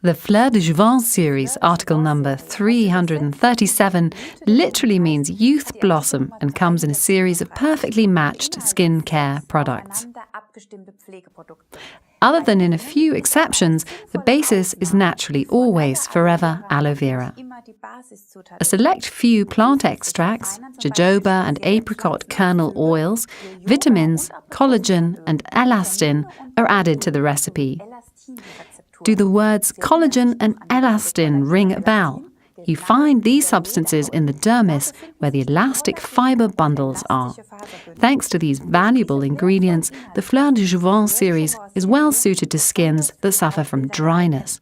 The Fleur de Jouvence series, article number 337, literally means youth blossom and comes in a series of perfectly matched skin care products. Other than in a few exceptions, the basis is naturally always forever aloe vera. A select few plant extracts, jojoba and apricot kernel oils, vitamins, collagen and elastin are added to the recipe. Do the words collagen and elastin ring a bell? You find these substances in the dermis where the elastic fibre bundles are. Thanks to these valuable ingredients, the Fleur de Jouvence series is well suited to skins that suffer from dryness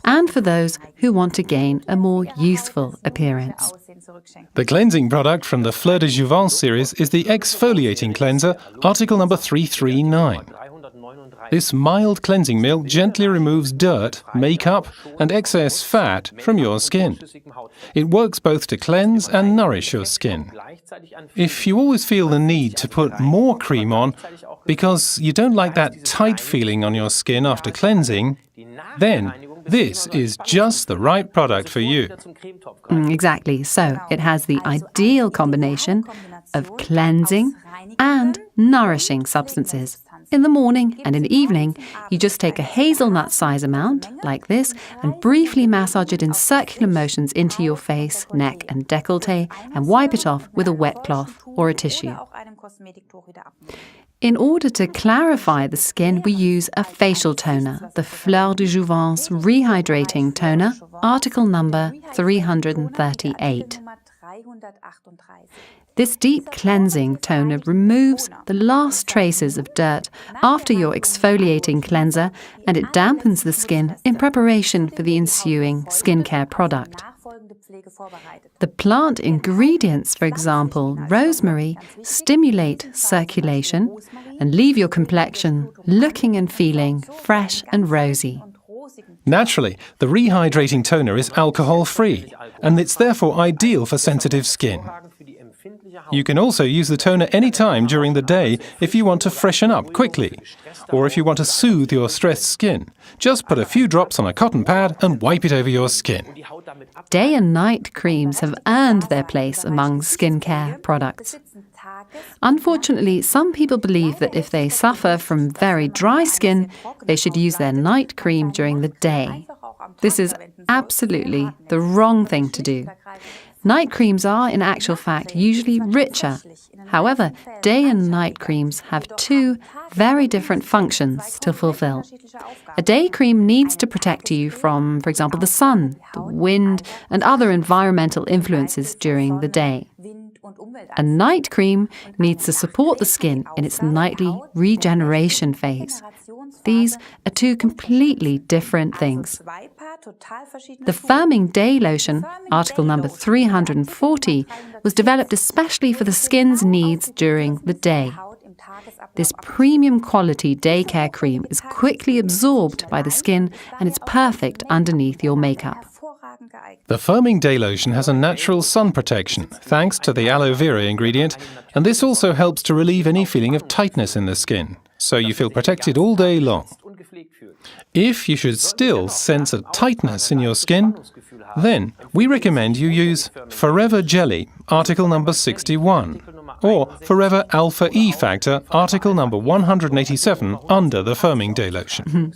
and for those who want to gain a more youthful appearance. The cleansing product from the Fleur de Jouvence series is the exfoliating cleanser, article number 339. This mild cleansing milk gently removes dirt, makeup and excess fat from your skin. It works both to cleanse and nourish your skin. If you always feel the need to put more cream on because you don't like that tight feeling on your skin after cleansing, then this is just the right product for you. Exactly. So it has the ideal combination of cleansing and nourishing substances. In the morning and in the evening, you just take a hazelnut size amount, like this, and briefly massage it in circular motions into your face, neck and décolleté, and wipe it off with a wet cloth or a tissue. In order to clarify the skin, we use a facial toner, the Fleur de Jouvence Rehydrating Toner, article number 338. This deep cleansing toner removes the last traces of dirt after your exfoliating cleanser, and it dampens the skin in preparation for the ensuing skincare product. The plant ingredients, for example, rosemary, stimulate circulation and leave your complexion looking and feeling fresh and rosy. Naturally, the rehydrating toner is alcohol-free, and it's therefore ideal for sensitive skin. You can also use the toner any time during the day if you want to freshen up quickly, or if you want to soothe your stressed skin. Just put a few drops on a cotton pad and wipe it over your skin. Day and night creams have earned their place among skincare products. Unfortunately, some people believe that if they suffer from very dry skin, they should use their night cream during the day. This is absolutely the wrong thing to do. Night creams are, in actual fact, usually richer. However, day and night creams have two very different functions to fulfill. A day cream needs to protect you from, for example, the sun, the wind, and other environmental influences during the day. A night cream needs to support the skin in its nightly regeneration phase. These are two completely different things. The firming day lotion, article number 340, was developed especially for the skin's needs during the day. This premium quality day care cream is quickly absorbed by the skin and it's perfect underneath your makeup. The firming day lotion has a natural sun protection, thanks to the aloe vera ingredient, and this also helps to relieve any feeling of tightness in the skin, so you feel protected all day long. If you should still sense a tightness in your skin, then we recommend you use Forever Jelly, article number 61, or Forever Alpha E Factor, article number 187, under the firming day lotion.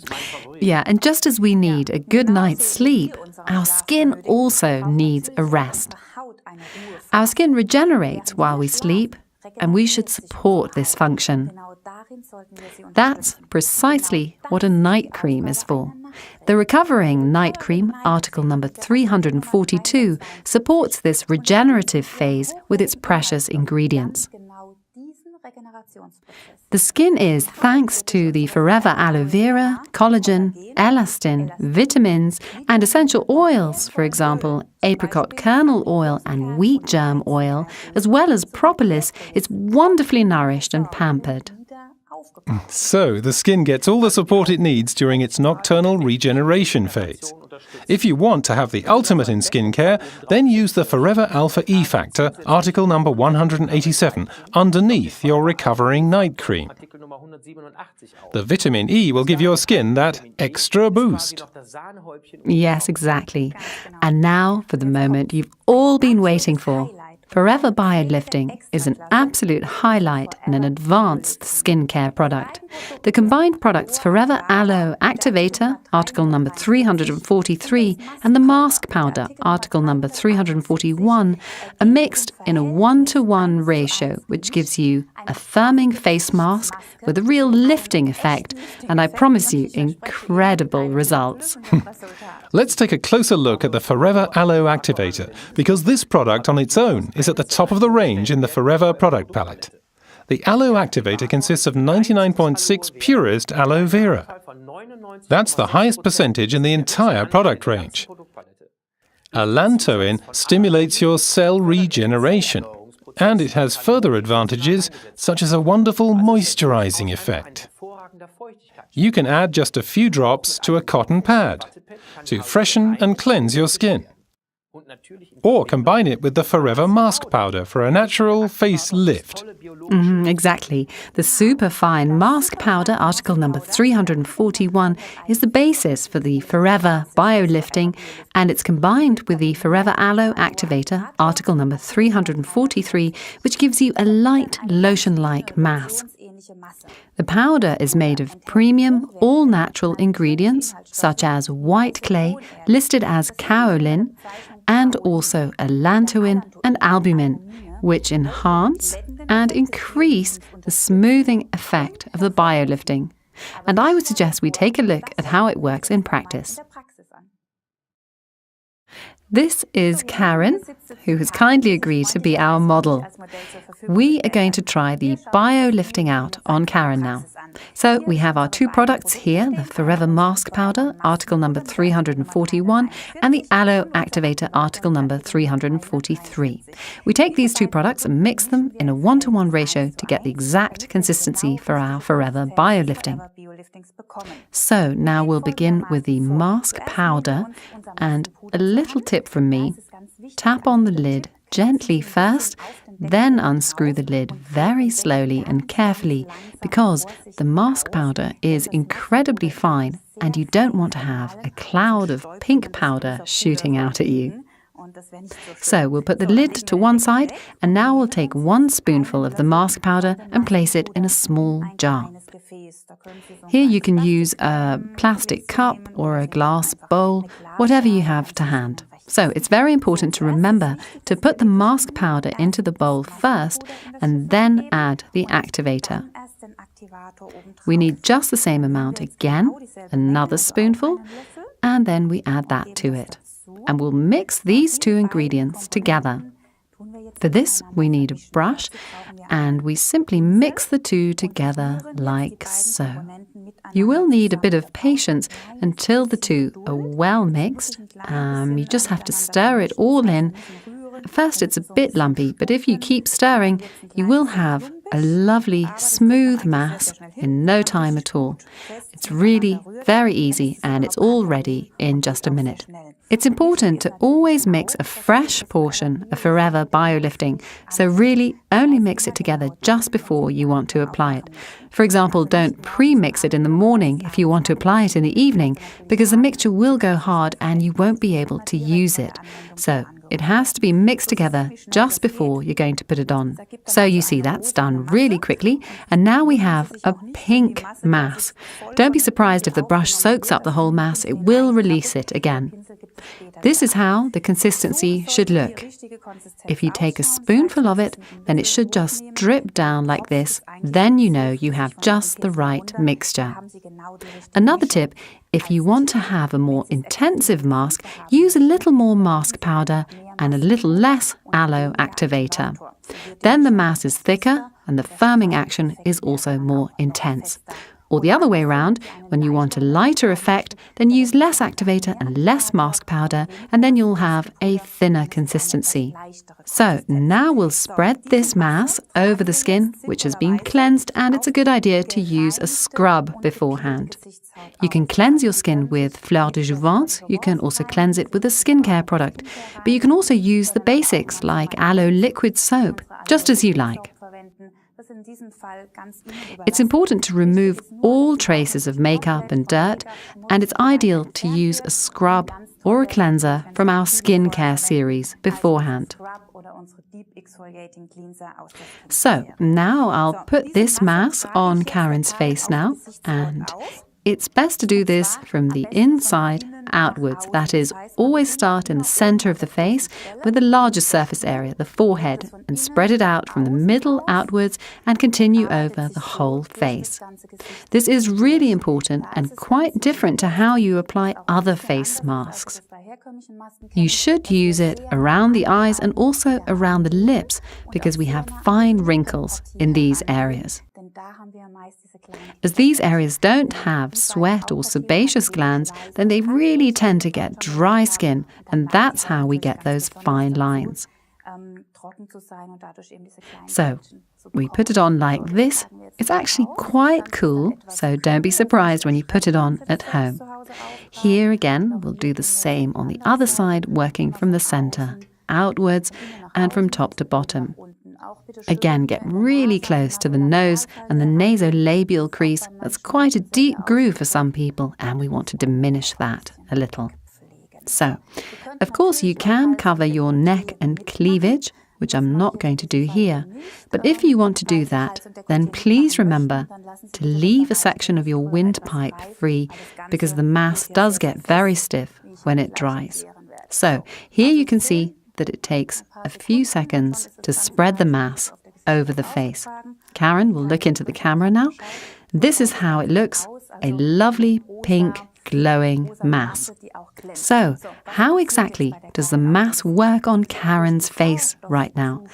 Yeah, and just as we need a good night's sleep, our skin also needs a rest. Our skin regenerates while we sleep, and we should support this function. That's precisely what a night cream is for. The Recovering Night Cream, article number 342, supports this regenerative phase with its precious ingredients. The skin is, thanks to the forever aloe vera, collagen, elastin, vitamins, and essential oils, for example, apricot kernel oil and wheat germ oil, as well as propolis, it's wonderfully nourished and pampered. So, the skin gets all the support it needs during its nocturnal regeneration phase. If you want to have the ultimate in skincare, then use the Forever Alpha E Factor, article number 187, underneath your recovering night cream. The vitamin E will give your skin that extra boost. Yes, exactly. And now for the moment you've all been waiting for. Forever Biolifting is an absolute highlight and an advanced skincare product. The combined products Forever Aloe Activator, article number 343, and the Mask Powder, article number 341, are mixed in a 1-to-1 ratio, which gives you a firming face mask with a real lifting effect, and I promise you, incredible results. Let's take a closer look at the Forever Aloe Activator, because this product on its own is at the top of the range in the Forever product palette. The Aloe Activator consists of 99.6 purest aloe vera. That's the highest percentage in the entire product range. Allantoin stimulates your cell regeneration, and it has further advantages such as a wonderful moisturizing effect. You can add just a few drops to a cotton pad to freshen and cleanse your skin. Or combine it with the Forever Mask Powder for a natural face lift. Exactly. The superfine mask powder, article number 341, is the basis for the Forever Biolifting, and it's combined with the Forever Aloe Activator, article number 343, which gives you a light lotion-like mass. The powder is made of premium, all-natural ingredients, such as white clay, listed as kaolin, and also allantoin and albumin, which enhance and increase the smoothing effect of the biolifting. And I would suggest we take a look at how it works in practice. This is Karen, who has kindly agreed to be our model. We are going to try the biolifting out on Karen now. So we have our two products here, the Forever Mask Powder, article number 341, and the Aloe Activator, article number 343. We take these two products and mix them in a 1-to-1 ratio to get the exact consistency for our Forever Biolifting. So now we'll begin with the Mask Powder, and a little tip from me, tap on the lid gently first, then unscrew the lid very slowly and carefully, because the mask powder is incredibly fine and you don't want to have a cloud of pink powder shooting out at you. So we'll put the lid to one side, and now we'll take 1 spoonful of the mask powder and place it in a small jar. Here you can use a plastic cup or a glass bowl, whatever you have to hand. So it's very important to remember to put the mask powder into the bowl first and then add the activator. We need just the same amount again, another spoonful, and then we add that to it. And we'll mix these two ingredients together. For this, we need a brush, and we simply mix the two together like so. You will need a bit of patience until the two are well mixed. You just have to stir it all in. At first it's a bit lumpy, but if you keep stirring, you will have a lovely smooth mass in no time at all. It's really very easy, and it's all ready in just a minute. It's important to always mix a fresh portion of Forever Biolifting, so really only mix it together just before you want to apply it. For example, don't pre-mix it in the morning if you want to apply it in the evening, because the mixture will go hard and you won't be able to use it. So it has to be mixed together just before you're going to put it on. So you see that's done really quickly, and now we have a pink mass. Don't be surprised if the brush soaks up the whole mass, it will release it again. This is how the consistency should look. If you take a spoonful of it, then it should just drip down like this. Then you know you have just the right mixture. Another tip, if you want to have a more intensive mask, use a little more mask powder and a little less aloe activator. Then the mass is thicker and the firming action is also more intense. Or the other way around, when you want a lighter effect, then use less activator and less mask powder, and then you'll have a thinner consistency. So now we'll spread this mass over the skin, which has been cleansed, and it's a good idea to use a scrub beforehand. You can cleanse your skin with Fleur de Jouvence. You can also cleanse it with a skincare product. But you can also use the basics like aloe liquid soap, just as you like. It's important to remove all traces of makeup and dirt, and it's ideal to use a scrub or a cleanser from our skincare series beforehand. So now I'll put this mask on Karen's face now, and it's best to do this from the inside outwards. That is, always start in the center of the face with the largest surface area, the forehead, and spread it out from the middle outwards and continue over the whole face. This is really important and quite different to how you apply other face masks. You should use it around the eyes and also around the lips because we have fine wrinkles in these areas. As these areas don't have sweat or sebaceous glands, then they really tend to get dry skin, and that's how we get those fine lines. So we put it on like this. It's actually quite cool, so don't be surprised when you put it on at home. Here again, we'll do the same on the other side, working from the center outwards and from top to bottom. Again, get really close to the nose and the nasolabial crease. That's quite a deep groove for some people, and we want to diminish that a little. So, of course, you can cover your neck and cleavage, which I'm not going to do here. But if you want to do that, then please remember to leave a section of your windpipe free, because the mask does get very stiff when it dries. So, here you can see that it takes a few seconds to spread the mask over the face. Karen will look into the camera now. This is how it looks, a lovely pink glowing mass. So, how exactly does the mask work on Karen's face right now?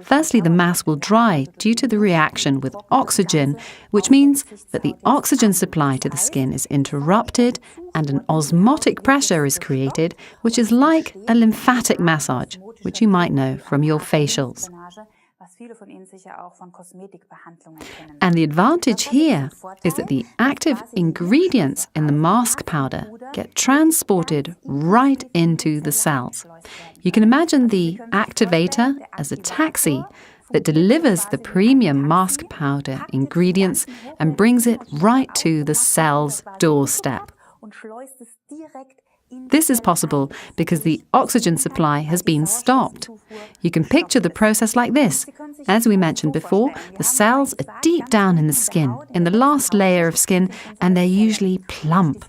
Firstly, the mask will dry due to the reaction with oxygen, which means that the oxygen supply to the skin is interrupted and an osmotic pressure is created, which is like a lymphatic massage, which you might know from your facials. And the advantage here is that the active ingredients in the mask powder get transported right into the cells. You can imagine the activator as a taxi that delivers the premium mask powder ingredients and brings it right to the cell's doorstep. This is possible because the oxygen supply has been stopped. You can picture the process like this. As we mentioned before, the cells are deep down in the skin, in the last layer of skin, and they're usually plump.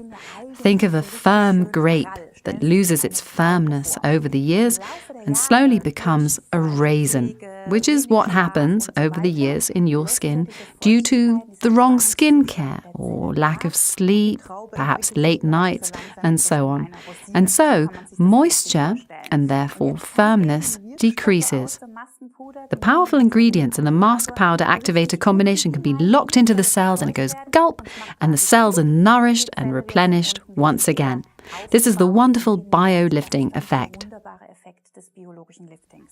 Think of a firm grape that loses its firmness over the years and slowly becomes a raisin, which is what happens over the years in your skin due to the wrong skincare or lack of sleep, perhaps late nights, and so on. And so, moisture, and therefore firmness, decreases. The powerful ingredients in the mask powder activator combination can be locked into the cells and it goes gulp, and the cells are nourished and replenished once again. This is the wonderful bio-lifting effect.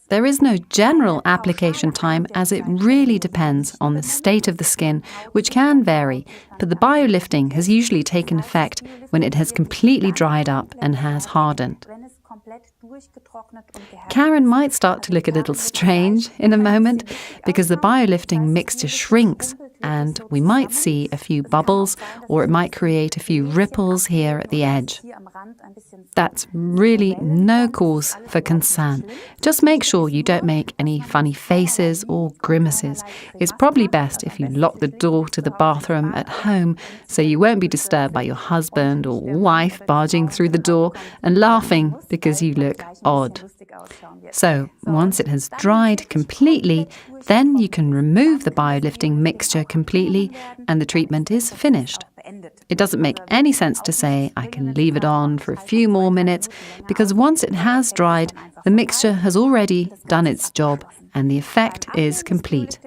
There is no general application time, as it really depends on the state of the skin, which can vary, but the bio-lifting has usually taken effect when it has completely dried up and has hardened. Karen might start to look a little strange in a moment because the bio-lifting mixture shrinks and we might see a few bubbles, or it might create a few ripples here at the edge. That's really no cause for concern. Just make sure you don't make any funny faces or grimaces. It's probably best if you lock the door to the bathroom at home so you won't be disturbed by your husband or wife barging through the door and laughing because you look odd. So, once it has dried completely, then you can remove the bio-lifting mixture completely and the treatment is finished. It doesn't make any sense to say, I can leave it on for a few more minutes, because once it has dried, the mixture has already done its job and the effect is complete.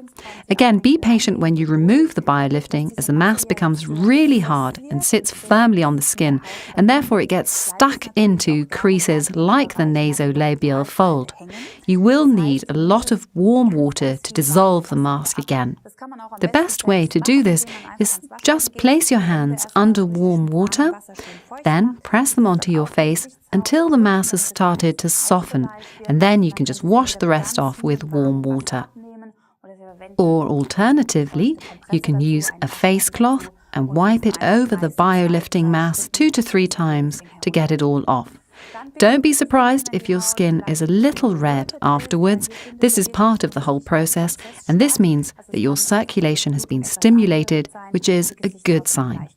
Again, be patient when you remove the biolifting, as the mask becomes really hard and sits firmly on the skin, and therefore it gets stuck into creases like the nasolabial fold. You will need a lot of warm water to dissolve the mask again. The best way to do this is just place your hands under warm water, then press them onto your face until the mask has started to soften, and then you can just wash the rest off with warm water. Or alternatively, you can use a face cloth and wipe it over the biolifting mask 2 to 3 times to get it all off. Don't be surprised if your skin is a little red afterwards. This is part of the whole process, and this means that your circulation has been stimulated, which is a good sign.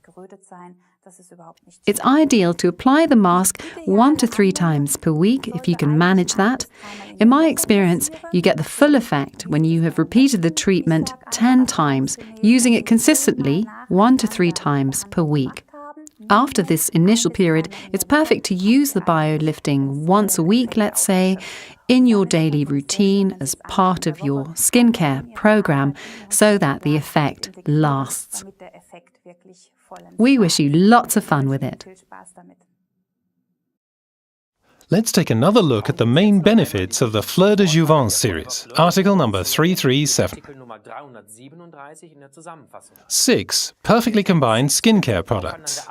It's ideal to apply the mask 1 to 3 times per week if you can manage that. In my experience, you get the full effect when you have repeated the treatment 10 times, using it consistently 1 to 3 times per week. After this initial period, it's perfect to use the biolifting once a week, let's say, in your daily routine as part of your skincare program, so that the effect lasts. We wish you lots of fun with it. Let's take another look at the main benefits of the Fleur de Jouvence series, article number 337. 6 perfectly combined skincare products.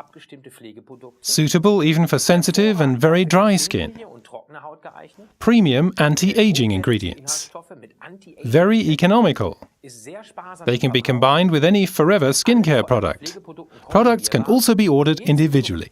Suitable even for sensitive and very dry skin. Premium anti-aging ingredients. Very economical. They can be combined with any Forever skincare product. Products can also be ordered individually.